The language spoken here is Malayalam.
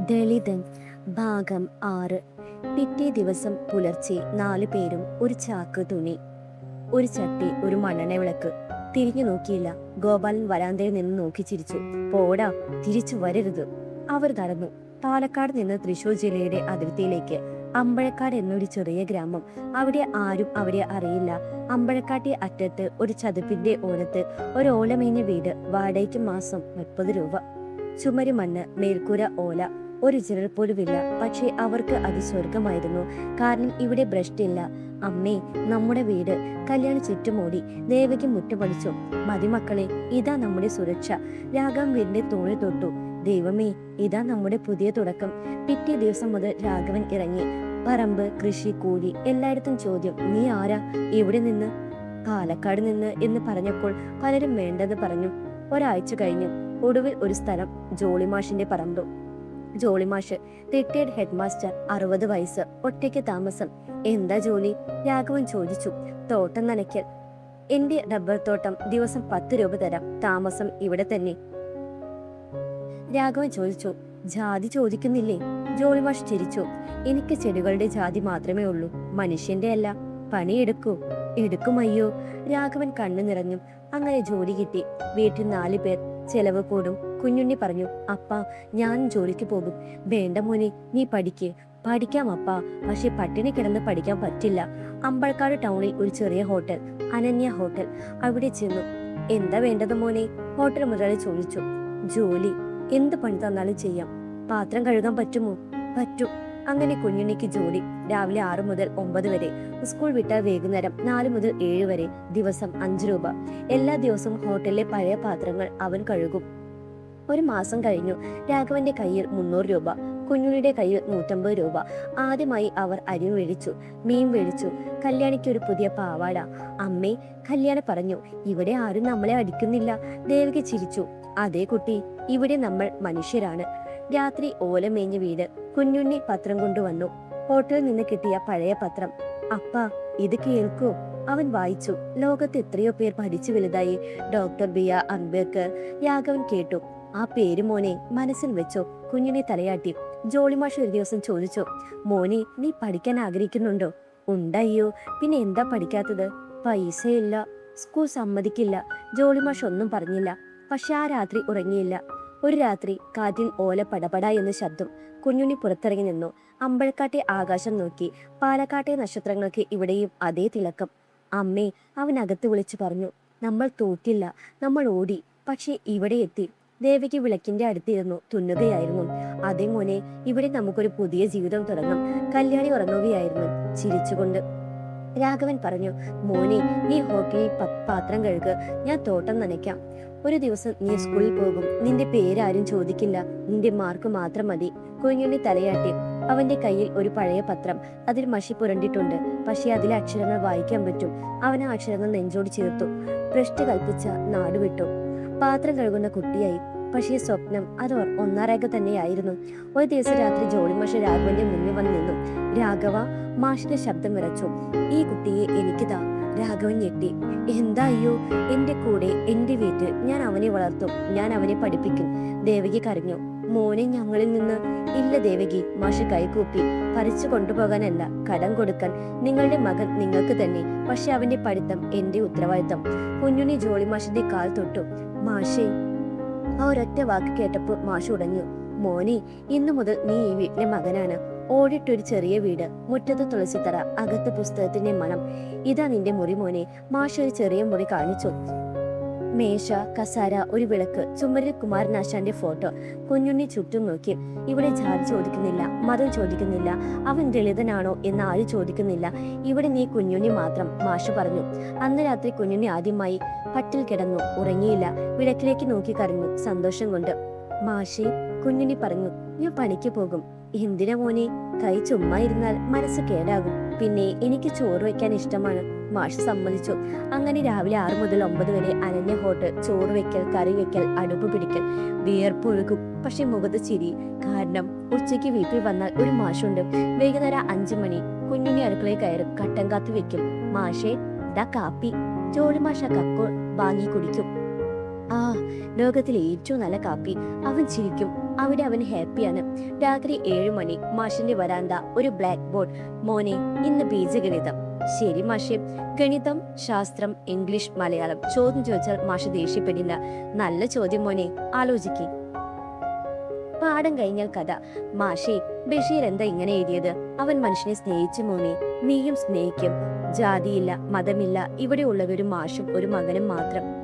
ദളിതൻ ഭാഗം 6. പിറ്റേ ദിവസം പുലർച്ചെ 4 പേരും ഒരു ചാക്ക് തുണി, ഒരു ചട്ടി, ഒരു മണ്ണെണ്ണ വിളക്ക്. തിരിഞ്ഞു നോക്കിയില്ല. ഗോപാലൻ വരാന്തയിൽ നിന്ന് നോക്കി ചിരിച്ചു. പോടാ, തിരിച്ചു വരരുത്. അവർ നടന്നു. പാലക്കാട് നിന്ന് തൃശൂർ ജില്ലയുടെ അതിർത്തിയിലേക്ക്. അമ്പഴക്കാട് എന്നൊരു ചെറിയ ഗ്രാമം. അവിടെ ആരും അവരെ അറിയില്ല. അമ്പഴക്കാട്ടെ അറ്റത്ത് ഒരു ചതുപ്പിന്റെ ഓരത്ത് ഒരു ഓലമേഞ്ഞ വീട്. വാടകയ്ക്ക് മാസം 30 രൂപ. ചുമര് മണ്ണ്, മേൽക്കൂര ഓല, ഒരു ജനൽ പോലുമില്ല. പക്ഷേ അവർക്ക് അത് സ്വർഗമായിരുന്നു. കാരണം ഇവിടെ ഭ്രഷ്ടില്ല. അമ്മേ, നമ്മുടെ വീട്. കല്യാണി ചുറ്റുമോടി. ദേവയ്ക്ക് മുറ്റുപടിച്ചു. മതിമക്കളെ, ഇതാ നമ്മുടെ സുരക്ഷ. രാഘവൻ വീടിന്റെ തോളിൽ തൊട്ടു. ദൈവമേ, ഇതാ നമ്മുടെ പുതിയ തുടക്കം. പിറ്റേ ദിവസം മുതൽ രാഘവൻ ഇറങ്ങി. പറമ്പ്, കൃഷി, കൂലി, എല്ലായിടത്തും ചോദ്യം. നീ ആരാ? എവിടെ നിന്ന്? പാലക്കാട് നിന്ന് എന്ന് പറഞ്ഞപ്പോൾ പലരും വേണ്ടെന്ന് പറഞ്ഞു. ഒരാഴ്ച കഴിഞ്ഞു. ഒടുവിൽ ഒരു സ്ഥലം, ജോളിമാഷിന്റെ പറമ്പ്. ജോളിമാഷ് റിട്ടയർഡ് ഹെഡ് മാസ്റ്റർ, 60 വയസ്സ്, ഒറ്റയ്ക്ക് താമസം. എന്താ ജോലി? രാഘവൻ ചോദിച്ചു. തോട്ടം നനയ്ക്കൽ. എന്റെ റബ്ബർ തോട്ടം. ദിവസം 10 രൂപ തരാം. താമസം ഇവിടെ തന്നെ. രാഘവൻ ചോദിച്ചു. ജാതി ചോദിക്കുന്നില്ലേ? ജോളിമാഷ് ചിരിച്ചു. എനിക്ക് ചെടികളുടെ ജാതി മാത്രമേ ഉള്ളൂ, മനുഷ്യന്റെ അല്ല. പണിയെടുക്കൂ? എടുക്കുമയ്യോ. രാഘവൻ കണ്ണു നിറഞ്ഞു. അങ്ങനെ ജോലി കിട്ടി. വീട്ടിൽ 4 പേർ. ചെലവ് കൂടും. കുഞ്ഞുണ്ണി പറഞ്ഞു. അപ്പാ, ഞാൻ ജോലിക്ക് പോകും. വേണ്ട മോനെ, നീ പഠിക്ക്. പഠിക്കാം അപ്പാ, പക്ഷെ പട്ടിണി കിടന്ന് പഠിക്കാൻ പറ്റില്ല. അമ്പഴക്കാട് ടൗണിൽ ഒരു ചെറിയ ഹോട്ടൽ, അനന്യ ഹോട്ടൽ. അവിടെ ചെന്നു. എന്താ വേണ്ടത് മോനെ? ഹോട്ടൽ മുതലാളി ചോദിച്ചു. ജോലി. എന്ത് പണി തന്നാലും ചെയ്യാം. പാത്രം കഴുകാൻ പറ്റുമോ? പറ്റും. അങ്ങനെ കുഞ്ഞുണ്ണിക്ക് ജോലി. രാവിലെ 6 മുതൽ 9 വരെ. സ്കൂൾ വിട്ടാൽ വൈകുന്നേരം 4 മുതൽ 7 വരെ. ദിവസം 5 രൂപ. എല്ലാ ദിവസവും ഹോട്ടലിലെ പഴയ പാത്രങ്ങൾ അവൻ കഴുകും. ഒരു മാസം കഴിഞ്ഞു. രാഘവന്റെ കയ്യിൽ 300 രൂപ, കുഞ്ഞുണ്ണിയുടെ കയ്യിൽ 150 രൂപ. ആദ്യമായി അവർ അരി മേടിച്ചു, മീൻ മേടിച്ചു. കല്യാണിക്ക് ഒരു പുതിയ പാവാട. അമ്മേ, കല്യാണി പറഞ്ഞു. ഇവിടെ ആരും നമ്മളെ അടിക്കുന്നില്ല. ദേവിക ചിരിച്ചു. അതേ കുട്ടി, ഇവിടെ നമ്മൾ മനുഷ്യരാണ്. രാത്രി ഓലമേഞ്ഞ വീട്. കുഞ്ഞുണ്ണി പത്രം കൊണ്ടുവന്നു. ഹോട്ടലിൽ നിന്ന് കിട്ടിയ പഴയ പത്രം. അപ്പാ, ഇത് കേൾക്കൂ. അവൻ വായിച്ചു. ലോകത്ത് എത്രയോ പേർ പഠിച്ചു വലുതായി. Doctor BR. അംബേദ്കർ. രാഘവൻ കേട്ടു. ആ പേര് മോനെ മനസ്സിൽ വെച്ചോ. കുഞ്ഞിനെ തലയാട്ടി. ജോളിമാഷ് ഒരു ദിവസം ചോദിച്ചു. മോനെ, നീ പഠിക്കാൻ ആഗ്രഹിക്കുന്നുണ്ടോ? ഉണ്ടയ്യോ. പിന്നെ എന്താ പഠിക്കാത്തത്? പൈസയില്ല. സ്കൂൾ സമ്മതിക്കില്ല. ജോളിമാഷ് ഒന്നും പറഞ്ഞില്ല. പക്ഷെ ആ രാത്രി ഉറങ്ങിയില്ല. ഒരു രാത്രി കാറ്റിൽ ഓല പടപട എന്ന് ശബ്ദം. കുഞ്ഞുണ്ണി പുറത്തിറങ്ങി നിന്നു. അമ്പഴക്കാട്ടെ ആകാശം നോക്കി. പാലക്കാട്ടെ നക്ഷത്രങ്ങൾക്ക് ഇവിടെയും അതേ തിളക്കം. അമ്മേ, അവൻ അകത്ത് വിളിച്ചു പറഞ്ഞു. നമ്മൾ തോറ്റില്ല, നമ്മൾ ഓടി. പക്ഷെ ഇവിടെ എത്തി. ദേവിക്ക് വിളക്കിന്റെ അടുത്തിരുന്നു തുന്നുകയായിരുന്നു. അതേ മോനെ, ഇവിടെ നമുക്കൊരു പുതിയ ജീവിതം തുടങ്ങാം. കല്യാണി ഉറങ്ങുകയായിരുന്നു ചിരിച്ചുകൊണ്ട്. രാഘവൻ പറഞ്ഞു. മോനെ, നീ ഹോട്ടലിൽ പാത്രം കഴുകുക, ഞാൻ തോട്ടം നനയ്ക്കാം. ഒരു ദിവസം നീ സ്കൂളിൽ പോകും. നിന്റെ പേരാരും ചോദിക്കില്ല, നിന്റെ മാർക്ക് മാത്രം മതി. കുഞ്ഞുണ്ണി തലയാട്ടി. അവന്റെ കയ്യിൽ ഒരു പഴയ പത്രം. അതിൽ മഷി പുരണ്ടിട്ടുണ്ട്. പക്ഷെ അതിലെ അക്ഷരങ്ങൾ വായിക്കാൻ പറ്റും. അവൻ ആ അക്ഷരങ്ങൾ നെഞ്ചോട് ചേർത്തു. ഭ്രഷ്ട് കൽപ്പിച്ച നാടുവിട്ടു. പാത്രം കഴുകുന്ന കുട്ടിയായി. പക്ഷേ സ്വപ്നം അത് ഒന്നാരേഖ തന്നെയായിരുന്നു. ഒരു ദിവസം രാത്രി ജോളിമാഷ് രാഘവന്റെ മുന്നിൽ വന്ന് നിന്നു. രാഘവ, മാഷിന്റെ ശബ്ദം വിറച്ചു. ഈ കുട്ടിയെ എനിക്കിതാ. രാഘവൻ ഞെട്ടി. എന്താ? അയ്യോ, എന്റെ കൂടെ, എന്റെ വീട്ടിൽ. ഞാൻ അവനെ വളർത്തും, ഞാൻ അവനെ പഠിപ്പിക്കും. ദേവകി കരഞ്ഞു. മോനെ ഞങ്ങളിൽ നിന്ന്? ഇല്ല ദേവകി. മാഷ് കൈകൂപ്പി. പറിച്ചു കൊണ്ടുപോകാനല്ല, കടം കൊടുക്കാൻ. നിങ്ങളുടെ മകൻ നിങ്ങൾക്ക് തന്നെ, പക്ഷെ അവന്റെ പഠിത്തം എന്റെ ഉത്തരവാദിത്തം. കുഞ്ഞുണ്ണി ജോളിമാഷിന്റെ കാൽ തൊട്ടു. മാഷേ. ആ ഒരൊറ്റ വാക്ക് കേട്ടപ്പോൾ മാഷ് ഉടഞ്ഞു. മോനെ, ഇന്നു മുതൽ നീ ഈ വീട്ടിലെ മകനാണ്. ഓടിട്ടൊരു ചെറിയ വീട്, മുറ്റത്ത് തുളസിത്തറ, അകത്ത് പുസ്തകത്തിന്റെ മണം. ഇതാ നിന്റെ മുറി മോനെ. മാഷ് ഒരു ചെറിയ മുറി കാണിച്ചു. മേശ, കസാര, ഒരു വിളക്ക്, ചുമരിൽ കുമാരനാശാന്റെ ഫോട്ടോ. കുഞ്ഞുണ്ണി ചുറ്റും നോക്കി. ഇവിടെ ജാതി ചോദിക്കുന്നില്ല, മതം ചോദിക്കുന്നില്ല, അവൻ ദളിതനാണോ എന്ന് ആരും ചോദിക്കുന്നില്ല. ഇവിടെ നീ കുഞ്ഞുണ്ണി മാത്രം, മാഷ് പറഞ്ഞു. അന്ന് രാത്രി കുഞ്ഞുണ്ണി ആദ്യമായി പട്ടിൽ കിടന്നു. ഉറങ്ങിയില്ല. വിളക്കിലേക്ക് നോക്കി കരഞ്ഞു സന്തോഷം കൊണ്ട്. മാഷേ, കുഞ്ഞുണ്ണി പറഞ്ഞു. ഞാൻ പണിക്ക് പോകും. എന്തിനാ മോനെ? കൈ ചുമ്മാ ഇരുന്നാൽ മനസ്സ് കേടാകും. പിന്നെ എനിക്ക് ചോറ് വെക്കാൻ ഇഷ്ടമാണ്. മാഷ് സമ്മതിച്ചു. അങ്ങനെ രാവിലെ 6 മുതൽ 9 വരെ അനന്യ ഹോട്ടൽ. ചോറ് വെക്കൽ, കറി വെക്കൽ, അടുപ്പ് പിടിക്കൽ. വിയർപ്പൊഴുകും, പക്ഷെ മുഖത്ത് ചിരി. കാരണം ഉച്ചയ്ക്ക് വീട്ടിൽ വന്നാൽ ഒരു മാഷുണ്ട്. വൈകുന്നേരം 5 മണി. കുഞ്ഞുണ്ണി അടുക്കളയിൽ കയറും. കട്ടൻ കാപ്പി വെക്കും. മാഷേ, ഇതാ കാപ്പി. ജോളിമാഷ കപ്പ് വാങ്ങി കുടിക്കും. ആ, ലോകത്തിലെ ഏറ്റവും നല്ല കാപ്പി. അവൻ ചിരിക്കും. അവിടെ അവൻ ഹാപ്പിയാണ്. രാത്രി 7 മണി. മാഷിന്റെ വരാന്ത, ഒരു ബ്ലാക്ക് ബോർഡ്. മോനെ, ഇന്ന് ബീജഗണിതം. ശരി മാഷെ. ഗണിതം, ശാസ്ത്രം, ഇംഗ്ലീഷ്, മലയാളം. ചോദ്യം ചോദിച്ചാൽ മാഷ് ദേഷ്യപ്പെടില്ല. നല്ല ചോദ്യം മോനെ, ആലോചിക്കേ. പാഠം കഴിഞ്ഞാൽ കഥ. മാഷേ, ബഷീർ എന്താ ഇങ്ങനെ എഴുതിയത്? അവൻ മനുഷ്യനെ സ്നേഹിച്ചു മോനെ, നീയും സ്നേഹിക്കും. ജാതിയില്ല, മതമില്ല, ഇവിടെ ഉള്ളവരും മാഷും ഒരു മകനും മാത്രം.